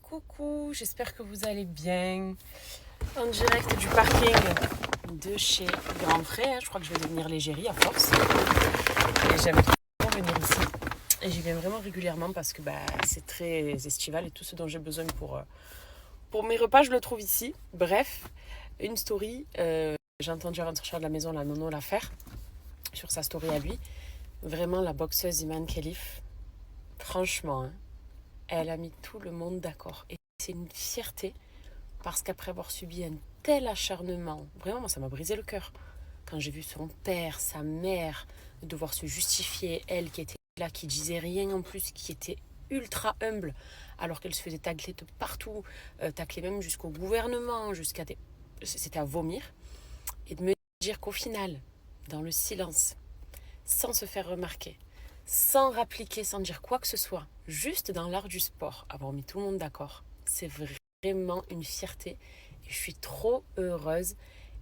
Coucou, j'espère que vous allez bien. En direct du parking de chez Grand Frais, je crois que je vais devenir l'égérie à force. Et j'aime trop venir ici. Et j'y viens vraiment régulièrement parce que c'est très estival et tout ce dont j'ai besoin pour mes repas, je le trouve ici. Bref, une story, j'ai entendu avant de sortir de la maison la Nono la faire sur sa story à lui. Vraiment la boxeuse Iman Khelif, franchement, hein, elle a mis tout le monde d'accord. Et c'est une fierté parce qu'après avoir subi un tel acharnement, vraiment, moi, ça m'a brisé le cœur. Quand j'ai vu son père, sa mère, devoir se justifier, elle qui était là, qui disait rien en plus, qui était ultra humble, alors qu'elle se faisait tacler de partout, tacler même jusqu'au gouvernement, C'était à vomir. Et de me dire qu'au final, dans le silence, sans se faire remarquer, sans rappliquer, sans dire quoi que ce soit, juste dans l'art du sport, avoir mis tout le monde d'accord, c'est vraiment une fierté et je suis trop heureuse.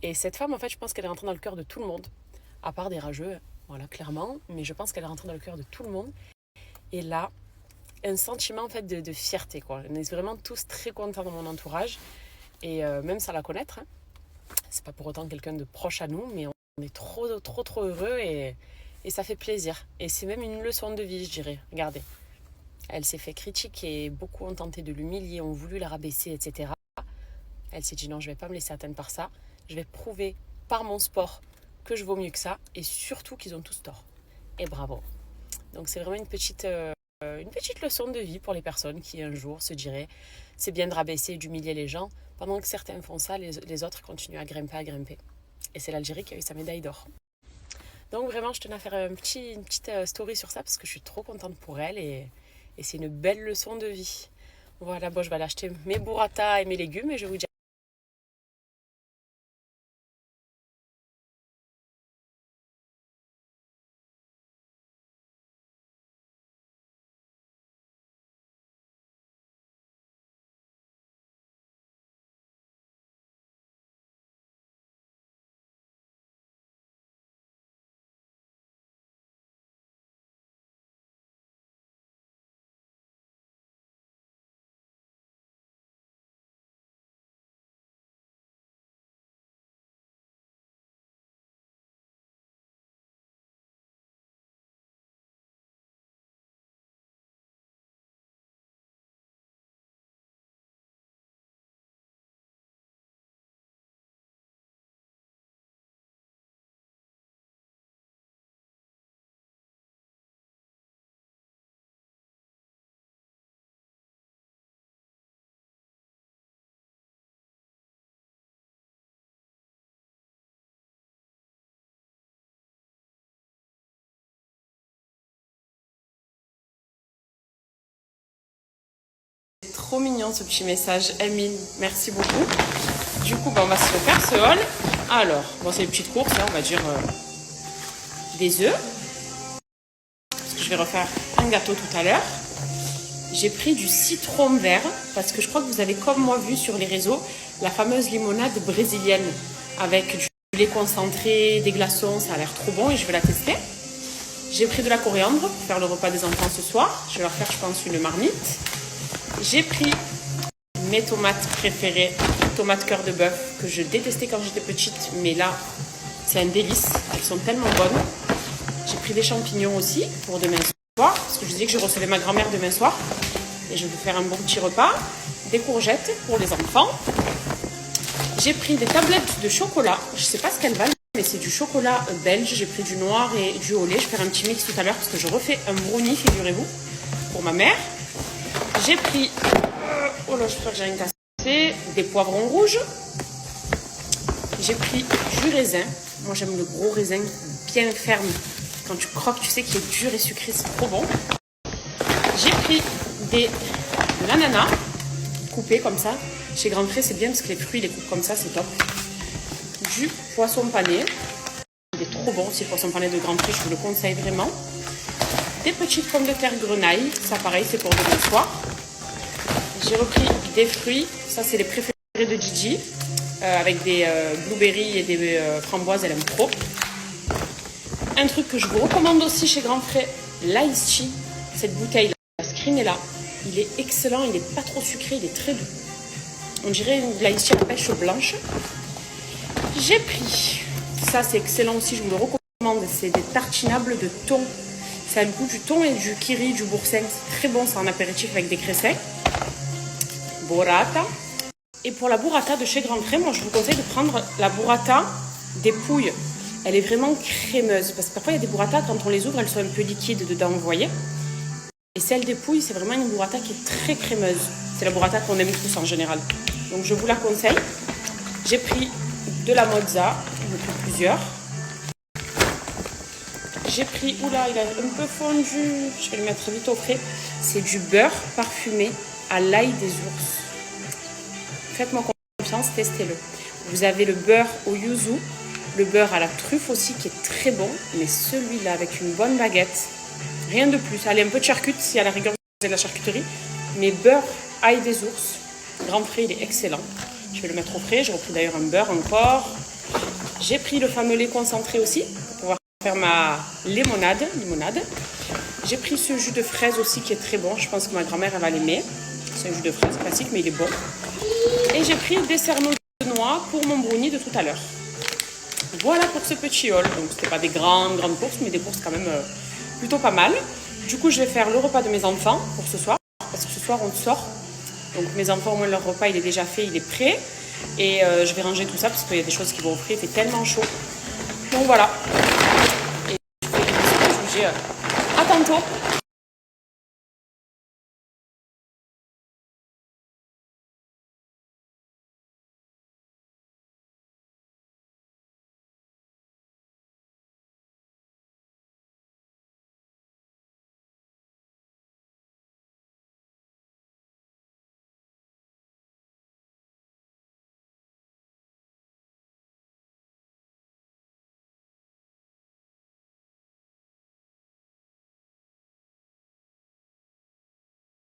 Et cette femme, en fait, je pense qu'elle est rentrée dans le cœur de tout le monde, à part des rageux, voilà, clairement, mais je pense qu'elle est rentrée dans le cœur de tout le monde. Et là, un sentiment en fait de fierté, quoi. On est vraiment tous très contents dans mon entourage et même sans la connaître, hein. C'est pas pour autant quelqu'un de proche à nous, mais on est trop heureux et ça fait plaisir. Et c'est même une leçon de vie, je dirais. Regardez, elle s'est fait critiquer, beaucoup ont tenté de l'humilier, ont voulu la rabaisser, etc. Elle s'est dit non, je vais pas me laisser atteindre par ça. Je vais prouver par mon sport que je vaux mieux que ça et surtout qu'ils ont tous tort. Et bravo. Donc c'est vraiment une petite leçon de vie pour les personnes qui un jour se diraient c'est bien de rabaisser et d'humilier les gens. Pendant que certains font ça, les autres continuent à grimper. Et c'est l'Algérie qui a eu sa médaille d'or. Donc vraiment, je tenais à faire une petite story sur ça parce que je suis trop contente pour elle et c'est une belle leçon de vie. Voilà, bon, je vais aller acheter mes burrata et mes légumes et je vous dis c'est trop mignon ce petit message. Emile, merci beaucoup. Du coup, on va se refaire ce haul. Alors, bon, c'est une petite course, là, on va dire des œufs. Parce que je vais refaire un gâteau tout à l'heure. J'ai pris du citron vert parce que je crois que vous avez comme moi vu sur les réseaux la fameuse limonade brésilienne avec du lait concentré, des glaçons, ça a l'air trop bon et je vais la tester. J'ai pris de la coriandre pour faire le repas des enfants ce soir. Je vais leur faire, je pense, une marmite. J'ai pris mes tomates préférées, tomates cœur de bœuf que je détestais quand j'étais petite, mais là, c'est un délice. Elles sont tellement bonnes. J'ai pris des champignons aussi pour demain soir, parce que je disais que je recevais ma grand-mère demain soir. Et je vais faire un bon petit repas. Des courgettes pour les enfants. J'ai pris des tablettes de chocolat. Je ne sais pas ce qu'elles valent, mais c'est du chocolat belge. J'ai pris du noir et du au lait. Je vais faire un petit mix tout à l'heure parce que je refais un brownie, figurez-vous, pour ma mère. J'ai pris, oh là, j'espère que j'ai rien cassé, des poivrons rouges. J'ai pris du raisin. Moi, j'aime le gros raisin bien ferme. Quand tu croques, tu sais qu'il est dur et sucré, c'est trop bon. J'ai pris de l'ananas coupé comme ça. Chez Grand Frais, c'est bien parce que les fruits, les coupent comme ça, c'est top. Du poisson pané. Il est trop bon, aussi le poisson pané de Grand Frais, je vous le conseille vraiment. Des petites pommes de terre grenaille. Ça, pareil, c'est pour demain soir. J'ai repris des fruits. Ça, c'est les préférés de Gigi. Avec des blueberries et des framboises, elle aime trop. Un truc que je vous recommande aussi chez Grand Frais, l'ice tea. Cette bouteille, la screen est là. Il est excellent, il n'est pas trop sucré, il est très doux. On dirait de l'ice tea à la pêche blanche. J'ai pris, ça c'est excellent aussi, je vous le recommande, c'est des tartinables de thon. Ça a le goût du thon et du kiri, du boursin. C'est très bon, c'est en apéritif avec des cressets. Burrata. Et pour la burrata de chez Grand Frais, moi je vous conseille de prendre la burrata des Pouilles. Elle est vraiment crémeuse, parce que parfois il y a des burratas, quand on les ouvre, elles sont un peu liquides dedans, vous voyez. Et celle des Pouilles, c'est vraiment une burrata qui est très crémeuse. C'est la burrata qu'on aime tous en général. Donc je vous la conseille. J'ai pris de la mozza, j'en ai pris plusieurs. J'ai pris, oula, il a un peu fondu, je vais le mettre vite au frais. C'est du beurre parfumé à l'ail des ours. Faites-moi confiance, testez-le. Vous avez le beurre au yuzu, le beurre à la truffe aussi qui est très bon, mais celui-là avec une bonne baguette, rien de plus. Allez, un peu de charcute si à la rigueur vous avez de la charcuterie, mais beurre, ail des ours, Grand Frais, il est excellent. Je vais le mettre au frais, j'ai repris d'ailleurs un beurre encore. J'ai pris le fameux lait concentré aussi, pour pouvoir faire ma limonade. J'ai pris ce jus de fraise aussi qui est très bon, je pense que ma grand-mère elle va l'aimer. C'est un jus de fraise classique, mais il est bon. Et j'ai pris des cerneaux de noix pour mon brownie de tout à l'heure. Voilà pour ce petit haul. Donc c'était pas des grandes courses, mais des courses quand même plutôt pas mal. Du coup, je vais faire le repas de mes enfants pour ce soir, parce que ce soir on sort. Donc mes enfants, au moins leur repas il est déjà fait, il est prêt. Et je vais ranger tout ça parce qu'il y a des choses qui vont offrir, il fait tellement chaud. Donc voilà. Et je vous fais des bisous, je vous dis à tantôt.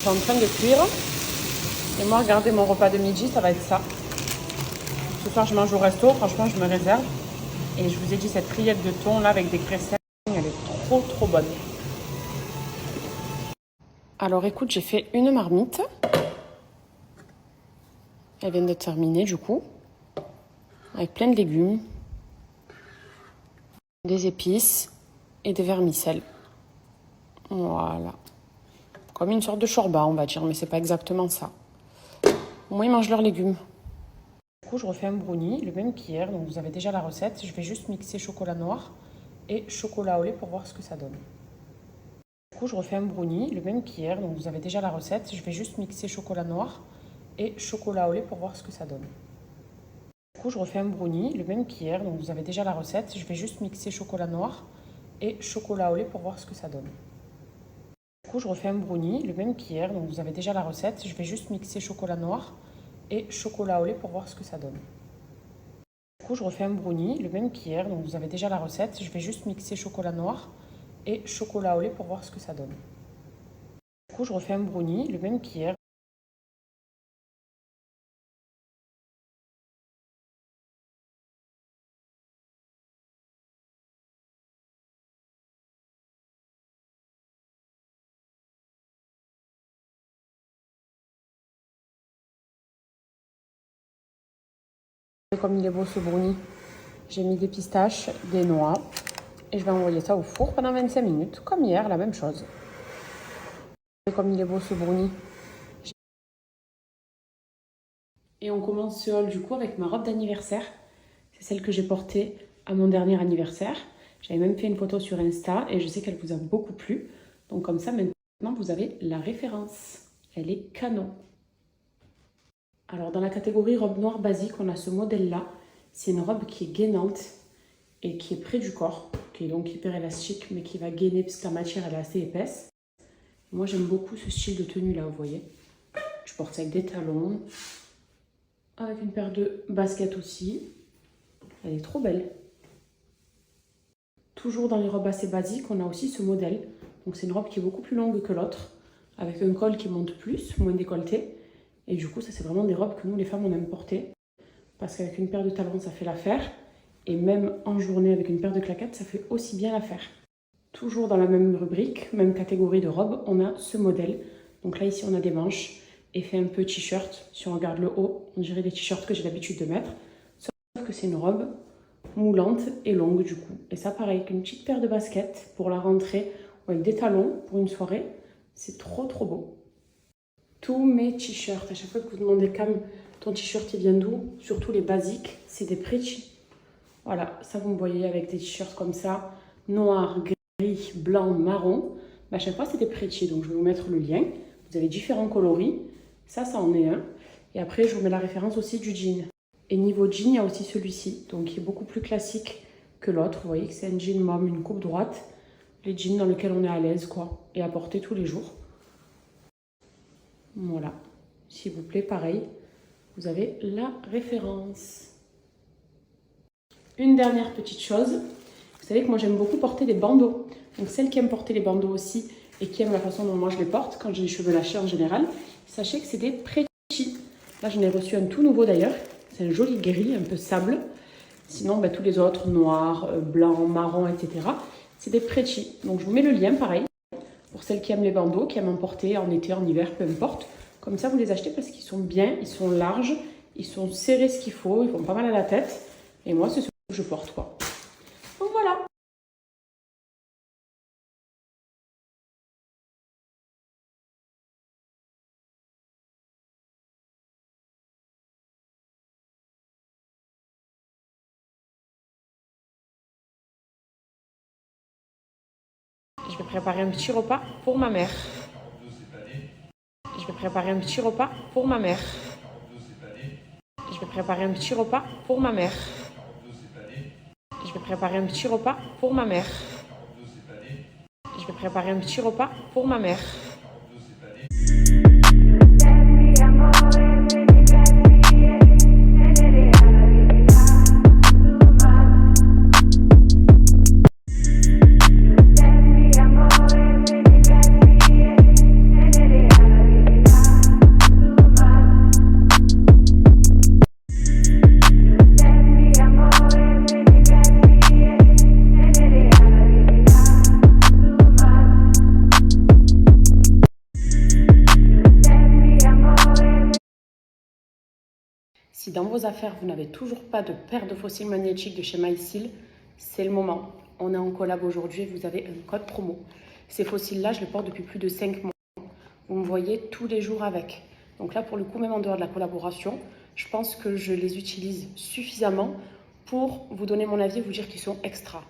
C'est en train de cuire. Et moi, regardez mon repas de midi, ça va être ça. Ce soir, je mange au resto. Franchement, je me réserve. Et je vous ai dit, cette rillette de thon là avec des cressets, elle est trop bonne. Alors écoute, j'ai fait une marmite. Elle vient de terminer du coup. Avec plein de légumes, des épices et des vermicelles. Voilà. Comme une sorte de shorba, on va dire, mais c'est pas exactement ça. Au moins, ils mangent leurs légumes. Du coup, je refais un brownie, le même qu'hier, donc vous avez déjà la recette. Je vais juste mixer chocolat noir et chocolat au lait pour voir ce que ça donne. Du coup, je refais un brownie, le même qu'hier, donc vous avez déjà la recette. Je vais juste mixer chocolat noir et chocolat au lait pour voir ce que ça donne. Du coup, je refais un brownie, le même qu'hier, donc vous avez déjà la recette. Je vais juste mixer chocolat noir et chocolat au lait pour voir ce que ça donne. Du coup, je refais un brownie, le même qu'hier, donc vous avez déjà la recette. Je vais juste mixer chocolat noir et chocolat au lait pour voir ce que ça donne. Du coup, je refais un brownie, le même qu'hier, donc vous avez déjà la recette. Je vais juste mixer chocolat noir et chocolat au lait pour voir ce que ça donne. Du coup, je refais un brownie, le même qu'hier. Comme il est beau ce brownie, j'ai mis des pistaches, des noix et je vais envoyer ça au four pendant 25 minutes, comme hier, la même chose. Comme il est beau ce brownie. Et on commence ce haul du coup avec ma robe d'anniversaire. C'est celle que j'ai portée à mon dernier anniversaire. J'avais même fait une photo sur Insta et je sais qu'elle vous a beaucoup plu. Donc comme ça, maintenant, vous avez la référence. Elle est canon. Alors dans la catégorie robe noire basique, on a ce modèle-là. C'est une robe qui est gainante et qui est près du corps, qui est donc hyper élastique, mais qui va gainer parce que la matière elle est assez épaisse. Moi j'aime beaucoup ce style de tenue-là, vous voyez. Je porte ça avec des talons, avec une paire de baskets aussi. Elle est trop belle. Toujours dans les robes assez basiques, on a aussi ce modèle. Donc c'est une robe qui est beaucoup plus longue que l'autre, avec un col qui monte plus, moins décolleté. Et du coup, ça c'est vraiment des robes que nous les femmes on aime porter. Parce qu'avec une paire de talons, ça fait l'affaire. Et même en journée avec une paire de claquettes, ça fait aussi bien l'affaire. Toujours dans la même rubrique, même catégorie de robes, on a ce modèle. Donc là, ici, on a des manches. Effet un peu t-shirt. Si on regarde le haut, on dirait des t-shirts que j'ai l'habitude de mettre. Sauf que c'est une robe moulante et longue du coup. Et ça, pareil, avec une petite paire de baskets pour la rentrée, ou avec des talons pour une soirée. C'est trop, trop beau. Tous mes t-shirts, à chaque fois que vous demandez Cam, ton t-shirt, il vient d'où? Surtout les basiques, c'est des Pretty. Voilà, ça vous me voyez avec des t-shirts comme ça, noir, gris, blanc, marron. Mais à chaque fois, c'est des Pretty, donc je vais vous mettre le lien. Vous avez différents coloris. Ça en est un. Et après, je vous mets la référence aussi du jean. Et niveau jean, il y a aussi celui-ci, donc qui est beaucoup plus classique que l'autre. Vous voyez que c'est un jean mom, une coupe droite. Les jeans dans lesquels on est à l'aise, quoi, et à porter tous les jours. Voilà, s'il vous plaît, pareil, vous avez la référence. Une dernière petite chose, vous savez que moi j'aime beaucoup porter des bandeaux. Donc celles qui aiment porter les bandeaux aussi et qui aiment la façon dont moi je les porte, quand j'ai les cheveux lâchés en général, sachez que c'est des Pretty. Là j'en ai reçu un tout nouveau d'ailleurs, c'est un joli gris, un peu sable. Sinon tous les autres, noir, blanc, marron, etc. c'est des Pretty. Donc je vous mets le lien pareil, pour celles qui aiment les bandeaux, qui aiment en porter en été, en hiver, peu importe. Comme ça vous les achetez parce qu'ils sont bien, ils sont larges, ils sont serrés ce qu'il faut, ils font pas mal à la tête. Et moi c'est ce que je porte quoi. Donc voilà. Je vais préparer un petit repas pour ma mère. Je vais préparer un petit repas pour ma mère. Je vais préparer un petit repas pour ma mère. Je vais préparer un petit repas pour ma mère. Je vais préparer un petit repas pour ma mère. Si dans vos affaires, vous n'avez toujours pas de paire de fossiles magnétiques de chez MySeal, c'est le moment. On est en collab aujourd'hui et vous avez un code promo. Ces fossiles-là, je les porte depuis plus de 5 mois. Vous me voyez tous les jours avec. Donc là, pour le coup, même en dehors de la collaboration, je pense que je les utilise suffisamment pour vous donner mon avis et vous dire qu'ils sont extra.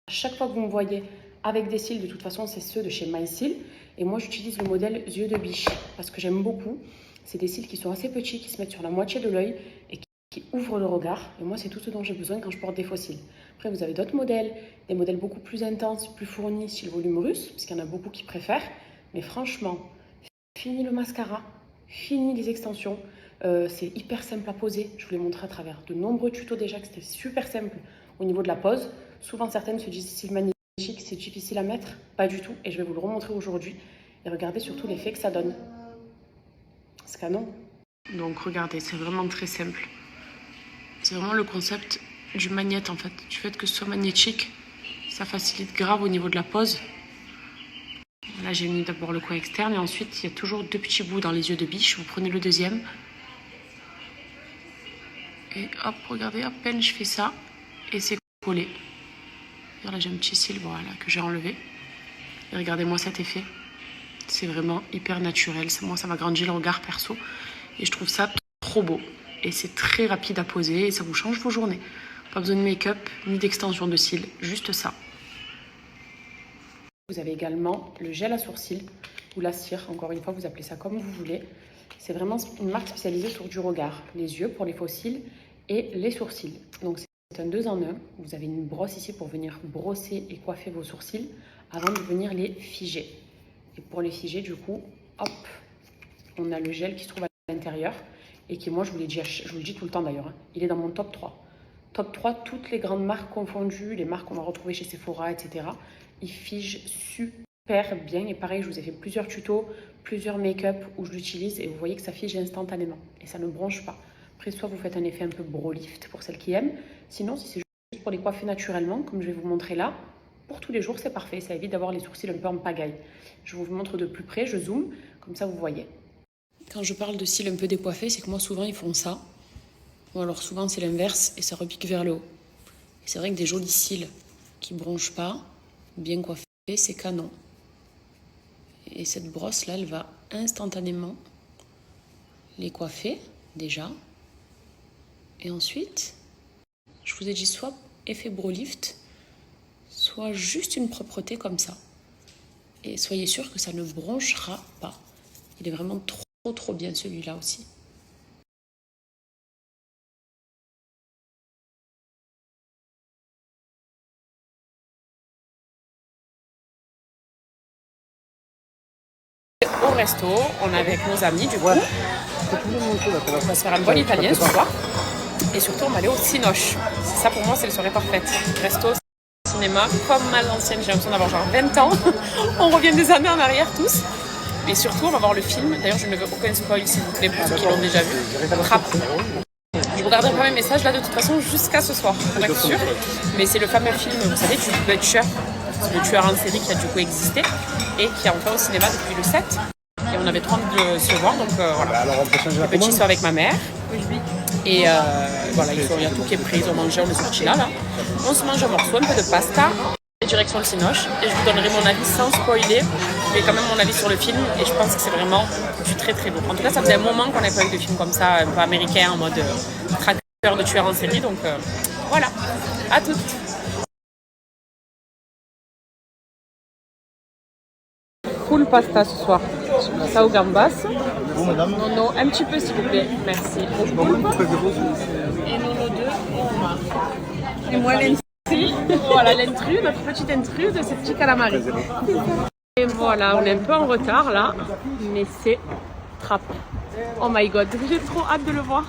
À chaque fois que vous me voyez avec des cils, de toute façon, c'est ceux de chez MySeal. Et moi, j'utilise le modèle yeux de biche parce que j'aime beaucoup. C'est des cils qui sont assez petits, qui se mettent sur la moitié de l'œil et qui ouvrent le regard. Et moi, c'est tout ce dont j'ai besoin quand je porte des faux cils. Après, vous avez d'autres modèles, des modèles beaucoup plus intenses, plus fournis, style volume russe, parce qu'il y en a beaucoup qui préfèrent. Mais franchement, fini le mascara, fini les extensions. C'est hyper simple à poser. Je vous l'ai montré à travers de nombreux tutos déjà que c'était super simple au niveau de la pose. Souvent, certaines se disent cils magnétiques, c'est difficile à mettre. Pas du tout. Et je vais vous le remontrer aujourd'hui. Et regardez surtout l'effet que ça donne. C'est canon. Donc regardez, c'est vraiment très simple. C'est vraiment le concept du magnète en fait. Du fait que ce soit magnétique, ça facilite grave au niveau de la pose. Là j'ai mis d'abord le coin externe et ensuite il y a toujours deux petits bouts dans les yeux de biche. Vous prenez le deuxième. Et hop, regardez, à peine je fais ça et c'est collé. Là j'ai un petit cil, voilà, que j'ai enlevé. Et regardez-moi cet effet. C'est vraiment hyper naturel. Moi, ça m'agrandit le regard perso. Et je trouve ça trop beau. Et c'est très rapide à poser et ça vous change vos journées. Pas besoin de make-up ni d'extension de cils, juste ça. Vous avez également le gel à sourcils ou la cire. Encore une fois, vous appelez ça comme vous voulez. C'est vraiment une marque spécialisée sur du regard. Les yeux pour les faux cils et les sourcils. Donc c'est un 2 en 1. Vous avez une brosse ici pour venir brosser et coiffer vos sourcils avant de venir les figer. Et pour les figer, du coup, hop, on a le gel qui se trouve à l'intérieur et qui, moi, je vous le dis tout le temps d'ailleurs, hein, il est dans mon top 3. Top 3, toutes les grandes marques confondues, les marques qu'on va retrouver chez Sephora, etc. Ils figent super bien. Et pareil, je vous ai fait plusieurs tutos, plusieurs make-up où je l'utilise et vous voyez que ça fige instantanément et ça ne bronche pas. Après, soit vous faites un effet un peu bro lift pour celles qui aiment. Sinon, si c'est juste pour les coiffer naturellement, comme je vais vous montrer là, pour tous les jours, c'est parfait. Ça évite d'avoir les sourcils un peu en pagaille. Je vous montre de plus près, je zoome. Comme ça, vous voyez. Quand je parle de cils un peu décoiffés, c'est que moi, souvent, ils font ça. Ou alors, souvent, c'est l'inverse et ça repique vers le haut. Et c'est vrai que des jolis cils qui ne bronchent pas, bien coiffés, c'est canon. Et cette brosse-là, elle va instantanément les coiffer, déjà. Et ensuite, je vous ai dit soit effet brow lift, soit juste une propreté comme ça. Et soyez sûr que ça ne bronchera pas. Il est vraiment trop bien celui-là aussi. Au resto, on est avec nos amis du coup. On va se faire un bon italien ce soir. Et surtout, on va aller au Cinoche. Ça, pour moi, c'est le soirée parfaite. Resto, cinéma, comme à l'ancienne. J'ai l'impression d'avoir genre 20 ans. On revient des années en arrière tous. Et surtout, on va voir le film. D'ailleurs, je ne veux aucun spoil, s'il vous plaît, pour ceux qui l'ont déjà vu. Trappe. Je vous garderai pas mes messages là de toute façon jusqu'à ce soir, pour être sûr. Mais c'est le fameux film, vous savez, du Butcher. C'est le tueur en série qui a du coup existé et qui est enfin au cinéma depuis le 7. Et on avait trop envie de se voir, donc voilà. Le petit soir avec ma mère. Et voilà, il y a tout qui est pris, ils ont mangé, on est sorti là. On se mange un morceau, un peu de pasta. Et direction le Cinoche. Et je vous donnerai mon avis sans spoiler, mais quand même mon avis sur le film. Et je pense que c'est vraiment du très lourd. En tout cas, ça faisait un moment qu'on n'avait pas eu de film comme ça, un peu américain, en mode traqueur de tueur en série. Donc voilà, à toutes. Full pasta ce soir. Ça au gambas. Nono, un petit peu s'il vous plaît. Merci. Et Nono 2 au homard. Et moi l'intrus. Voilà l'intrus, notre petite intrus de ces petits calamari. Et voilà, on est un peu en retard là, mais c'est Trappe. Oh my god, j'ai trop hâte de le voir.